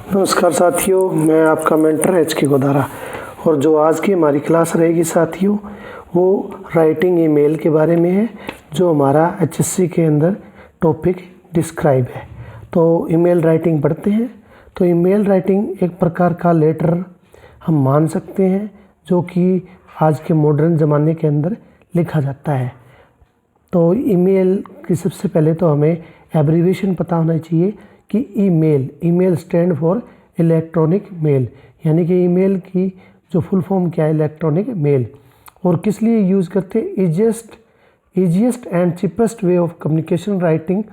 नमस्कार साथियों, मैं आपका मेंटर HK गोदारा। और जो आज की हमारी क्लास रहेगी साथियों, वो राइटिंग ईमेल के बारे में है, जो हमारा HSC के अंदर टॉपिक डिस्क्राइब है। तो ईमेल राइटिंग पढ़ते हैं। तो ईमेल राइटिंग एक प्रकार का लेटर हम मान सकते हैं, जो कि आज के मॉडर्न ज़माने के अंदर लिखा जाता है। तो ईमेल की सबसे पहले तो हमें एब्रीविएशन पता होना चाहिए कि email stand for electronic mail, यानी कि ईमेल की जो फुल फॉर्म क्या है, इलेक्ट्रॉनिक मेल। और किस लिए यूज़ करते हैं? Easiest and cheapest way of communication writing.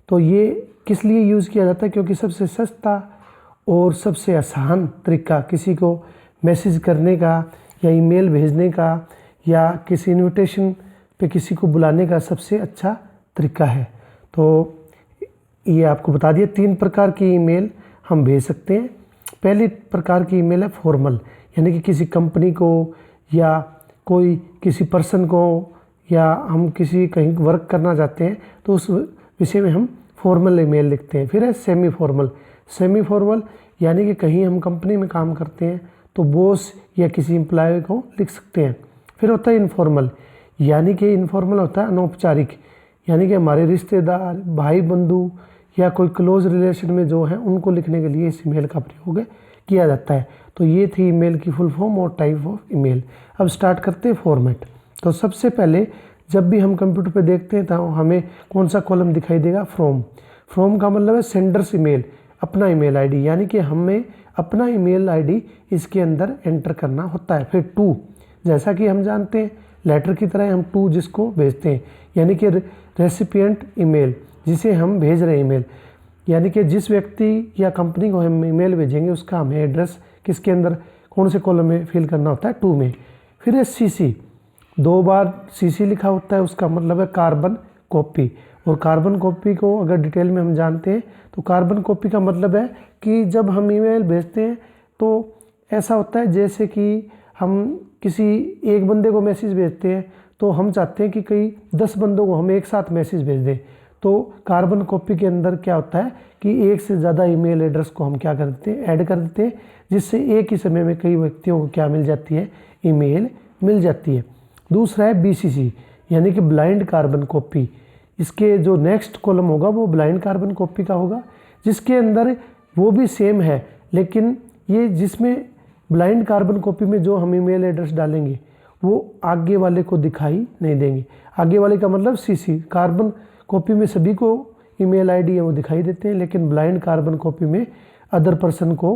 तो ये किस लिए यूज़ किया जाता है? क्योंकि सबसे सस्ता और सबसे आसान तरीका किसी को मैसेज करने का या ईमेल भेजने का या किसी इन्विटेशन पे किसी को बुलाने का सबसे अच्छा तरीका है। तो ये आपको बता दिया, 3 प्रकार की ईमेल हम भेज सकते हैं। पहली प्रकार की ईमेल है फॉर्मल, यानी कि किसी कंपनी को या कोई किसी पर्सन को, या हम किसी कहीं वर्क करना चाहते हैं तो उस विषय में हम फॉर्मल ईमेल लिखते हैं। फिर है सेमी फॉर्मल, यानी कि कहीं हम कंपनी में काम करते हैं तो बॉस या किसी एम्प्लॉय को लिख सकते हैं। फिर होता है इनफॉर्मल, यानी कि इनफॉर्मल होता है अनौपचारिक, यानी कि हमारे रिश्तेदार, भाई बंधु या कोई क्लोज रिलेशन में जो है उनको लिखने के लिए इस ईमेल का प्रयोग किया जाता है। तो ये थी ईमेल की फुल फॉर्म और टाइप ऑफ ईमेल। अब स्टार्ट करते हैं फॉर्मेट। तो सबसे पहले जब भी हम कंप्यूटर पे देखते हैं तो हमें कौन सा कॉलम दिखाई देगा? फ्रॉम का मतलब है सेंडर्स ईमेल, अपना ईमेल आईडी, यानी कि हमें अपना ईमेल आईडी इसके अंदर एंटर करना होता है। फिर टू, जैसा कि हम जानते हैं लेटर की तरह हम टू जिसको भेजते हैं, यानी कि रेसिपिएंट ईमेल, जिसे हम भेज रहे हैं ईमेल, यानी कि जिस व्यक्ति या कंपनी को हम ईमेल भेजेंगे उसका हमें एड्रेस किसके अंदर, कौन से कॉलम में फिल करना होता है? टू में। फिर है सीसी, 2 बार सीसी लिखा होता है, उसका मतलब है कार्बन कॉपी। और कार्बन कॉपी को अगर डिटेल में हम जानते हैं तो कार्बन कॉपी का मतलब है कि जब हम ईमेल भेजते हैं तो ऐसा होता है जैसे कि हम किसी एक बंदे को मैसेज भेजते हैं तो हम चाहते हैं कि कई 10 बंदों को हम एक साथ मैसेज भेज दें। तो कार्बन कॉपी के अंदर क्या होता है कि एक से ज़्यादा ईमेल एड्रेस को हम क्या कर देते हैं? ऐड कर देते हैं, जिससे एक ही समय में कई व्यक्तियों को क्या मिल जाती है? ईमेल मिल जाती है। दूसरा है बीसीसी, यानी कि ब्लाइंड कार्बन कॉपी। इसके जो नेक्स्ट कॉलम होगा वो ब्लाइंड कार्बन कॉपी का होगा, जिसके अंदर वो भी सेम है, लेकिन ये जिसमें ब्लाइंड कार्बन कॉपी में जो हम ईमेल एड्रेस डालेंगे वो आगे वाले को दिखाई नहीं देंगे। आगे वाले का मतलब सीसी, कार्बन कॉपी में सभी को ईमेल आईडी है वो दिखाई देते हैं, लेकिन ब्लाइंड कार्बन कॉपी में अदर पर्सन को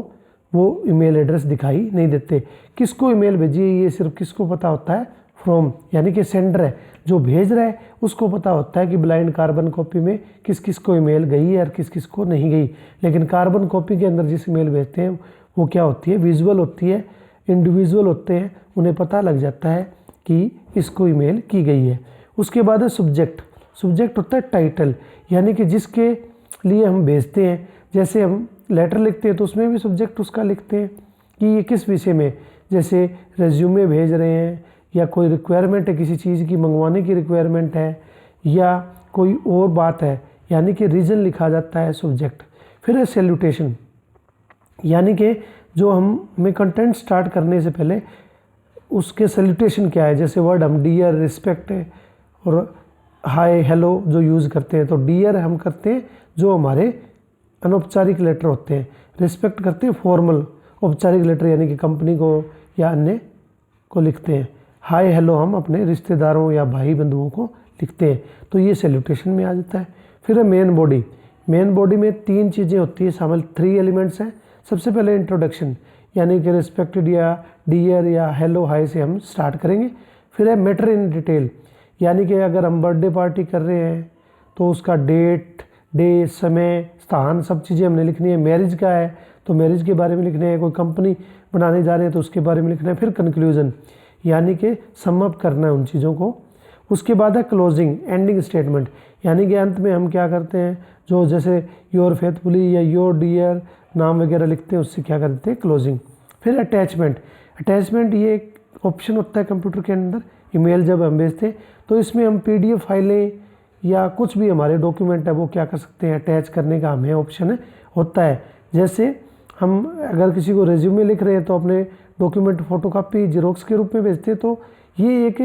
वो ईमेल एड्रेस दिखाई नहीं देते। किसको ईमेल भेजिए ये सिर्फ किसको पता होता है? फ्रॉम, यानी कि सेंडर है, जो भेज रहा है उसको पता होता है कि ब्लाइंड कार्बन कॉपी में किस किस को ईमेल गई है और किस किस को नहीं गई। लेकिन कार्बन कॉपी के अंदर जिस ईमेल भेजते हैं वो क्या होती है? विजुअल होती है, इंडिविजुअल होते हैं, उन्हें पता लग जाता है कि इसको ईमेल की गई है। उसके बाद है सब्जेक्ट होता है टाइटल, यानी कि जिसके लिए हम भेजते हैं। जैसे हम लेटर लिखते हैं तो उसमें भी सब्जेक्ट उसका लिखते हैं कि ये किस विषय में, जैसे रेज्यूमे भेज रहे हैं या कोई रिक्वायरमेंट है, किसी चीज़ की मंगवाने की रिक्वायरमेंट है या कोई और बात है, यानी कि रीज़न लिखा जाता है सब्जेक्ट। फिर है सैल्यूटेशन, यानी कि जो हमें कंटेंट स्टार्ट करने से पहले उसके सैल्यूटेशन क्या है। जैसे वर्ड हम डियर, रिस्पेक्ट और हाय, हेलो जो यूज़ करते हैं, तो डियर हम करते हैं जो हमारे अनौपचारिक लेटर होते हैं, रिस्पेक्ट करते हैं फॉर्मल औपचारिक लेटर, यानी कि कंपनी को या अन्य को लिखते हैं। हाय हेलो हम अपने रिश्तेदारों या भाई बंधुओं को लिखते हैं, तो ये सैल्यूटेशन में आ जाता है। फिर है मेन बॉडी में 3 चीज़ें होती है शामिल, 3 एलिमेंट्स हैं। सबसे पहले इंट्रोडक्शन, यानी कि रिस्पेक्टेड या डियर या हेलो हाय से हम स्टार्ट करेंगे। फिर है मैटर इन डिटेल, यानी कि अगर हम बर्थडे पार्टी कर रहे हैं तो उसका डेट, डे, समय, स्थान, सब चीज़ें हमने लिखनी है। मैरिज का है तो मैरिज के बारे में लिखना है, कोई कंपनी बनाने जा रहे हैं तो उसके बारे में लिखना है। फिर कंक्लूजन, यानी कि सम अप करना है उन चीज़ों को। उसके बाद है क्लोजिंग, एंडिंग स्टेटमेंट, यानी कि अंत में हम क्या करते हैं, जो जैसे योर फेथफुली या योर डियर नाम वगैरह लिखते हैं, उससे क्या करते हैं? क्लोजिंग। फिर अटैचमेंट ये एक ऑप्शन होता है कंप्यूटर के अंदर, ईमेल जब हम भेजते हैं तो इसमें हम PDF फाइलें या कुछ भी हमारे डॉक्यूमेंट है वो क्या कर सकते हैं? अटैच करने का हमें ऑप्शन होता है। जैसे हम अगर किसी को रेज्यूमे लिख रहे हैं तो अपने डॉक्यूमेंट फोटोकॉपी जेरोक्स के रूप में भेजते हैं। तो ये एक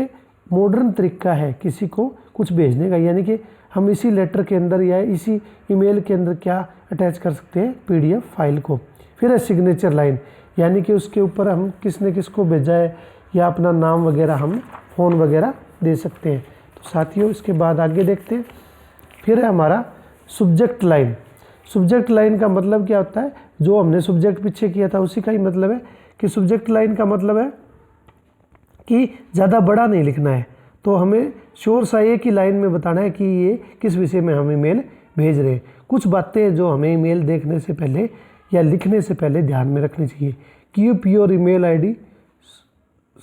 मॉडर्न तरीका है किसी को कुछ भेजने का, यानी कि हम इसी लेटर के अंदर या इसी ईमेल के अंदर क्या अटैच कर सकते हैं, पीडीएफ फाइल को। फिर है सिग्नेचर लाइन, यानी कि उसके ऊपर हम किसने किसको भेजा है या अपना नाम वगैरह, हम फ़ोन वगैरह दे सकते हैं। तो साथियों इसके बाद आगे देखते हैं। फिर है हमारा सब्जेक्ट लाइन। सब्जेक्ट लाइन का मतलब क्या होता है, जो हमने सब्जेक्ट पीछे किया था उसी का ही मतलब है कि सब्जेक्ट लाइन का मतलब है कि ज़्यादा बड़ा नहीं लिखना है। तो हमें श्योर सा एक ही लाइन में बताना है कि ये किस विषय में हम ईमेल भेज रहे हैं। कुछ बातें जो हमें ईमेल देखने से पहले या लिखने से पहले ध्यान में रखनी चाहिए। Keep your email ID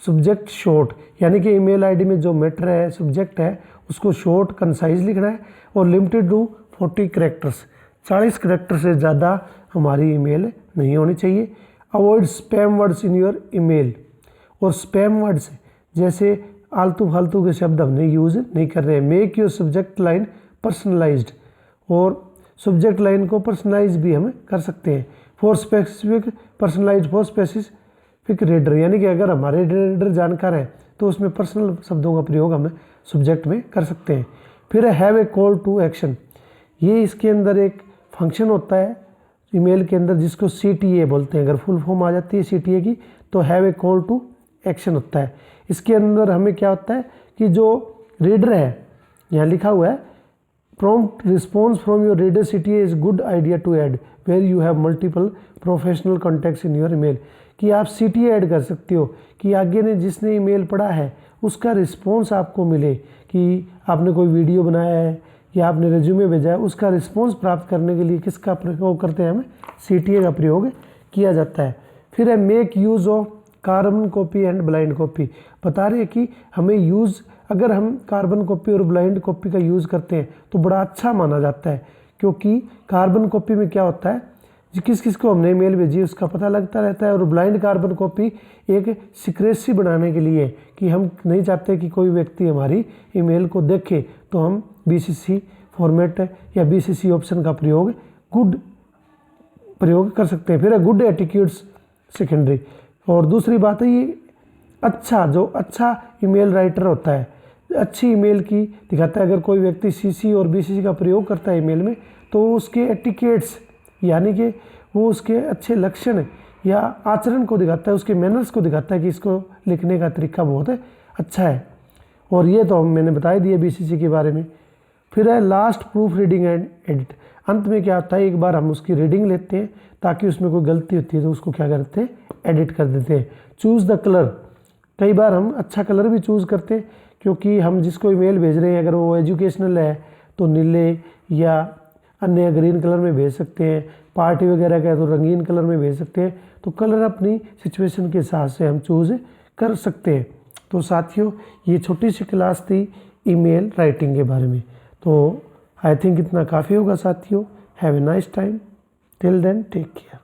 subject short, यानी कि ईमेल आईडी में जो मैटर है, सब्जेक्ट है, उसको शॉर्ट कंसाइज लिखना है और लिमिटेड टू 40 कैरेक्टर्स, 40 कैरेक्टर से ज़्यादा हमारी ईमेल नहीं होनी चाहिए। Avoid spam words in your email, और स्पैम वर्ड्स जैसे आलतू फालतू के शब्द हमने यूज़ नहीं कर रहे हैं। Make your subject line personalised, और सब्जेक्ट लाइन को पर्सनलाइज भी हम कर सकते हैं। For specific personalise for specific reader, यानी कि अगर हमारे रीडर जानकार हैं तो उसमें पर्सनल शब्दों का प्रयोग हम सब्जेक्ट में कर सकते हैं। फिर have a call to action, ये इसके अंदर एक फंक्शन होता है ईमेल के अंदर जिसको CTA बोलते हैं। अगर फुल फॉर्म आ जाती है CTA की तो have a call to action होता है। इसके अंदर हमें क्या होता है कि जो रीडर है, यहाँ लिखा हुआ है prompt response from your reader CTA is good idea to add where you have multiple professional contacts in your email, कि आप CTA ऐड कर सकते हो कि आगे ने जिसने ईमेल पढ़ा है उसका रिस्पॉन्स आपको मिले, कि आपने कोई वीडियो बनाया है या आपने रेज्यूमे भेजा है, उसका रिस्पॉन्स प्राप्त करने के लिए किसका प्रयोग करते हैं, हमें CTA का प्रयोग किया जाता है। फिर है make use of carbon copy and blind copy, बता रहे हैं कि हमें यूज़, अगर हम कार्बन कॉपी और ब्लाइंड कॉपी का यूज़ करते हैं तो बड़ा अच्छा माना जाता है, क्योंकि कार्बन कॉपी में क्या होता है, किस किस को हमने ईमेल भेजी उसका पता लगता रहता है। और ब्लाइंड कार्बन कॉपी एक सीक्रेसी बनाने के लिए, कि हम नहीं चाहते कि कोई व्यक्ति हमारी ईमेल को देखे, तो हम BCC फॉर्मेट या BCC ऑप्शन का प्रयोग कर सकते हैं। फिर है गुड एटिट्यूड्स सेकेंडरी, और दूसरी बात है ये जो अच्छा ईमेल राइटर होता है, अच्छी ईमेल की दिखाता है। अगर कोई व्यक्ति CC और BCC का प्रयोग करता है ईमेल में तो उसके एटिकेट्स, यानी कि वो उसके अच्छे लक्षण या आचरण को दिखाता है, उसके मैनर्स को दिखाता है कि इसको लिखने का तरीका बहुत अच्छा है। और ये तो मैंने बता ही दिया BCC के बारे में। फिर है last proof reading and edit, अंत में क्या होता है, एक बार हम उसकी रीडिंग लेते हैं ताकि उसमें कोई गलती होती है तो उसको क्या करते हैं, एडिट कर देते हैं। चूज़ द कलर, कई बार हम अच्छा कलर भी चूज़ करते हैं, क्योंकि हम जिसको ईमेल भेज रहे हैं अगर वो एजुकेशनल है तो नीले या अन्य ग्रीन कलर में भेज सकते हैं, पार्टी वगैरह का है तो रंगीन कलर में भेज सकते हैं। तो कलर अपनी सिचुएशन के हिसाब से हम चूज़ कर सकते हैं। तो साथियों ये छोटी सी क्लास थी ईमेल राइटिंग के बारे में, तो आई थिंक इतना काफ़ी होगा साथियों। Have a nice time, till then take care.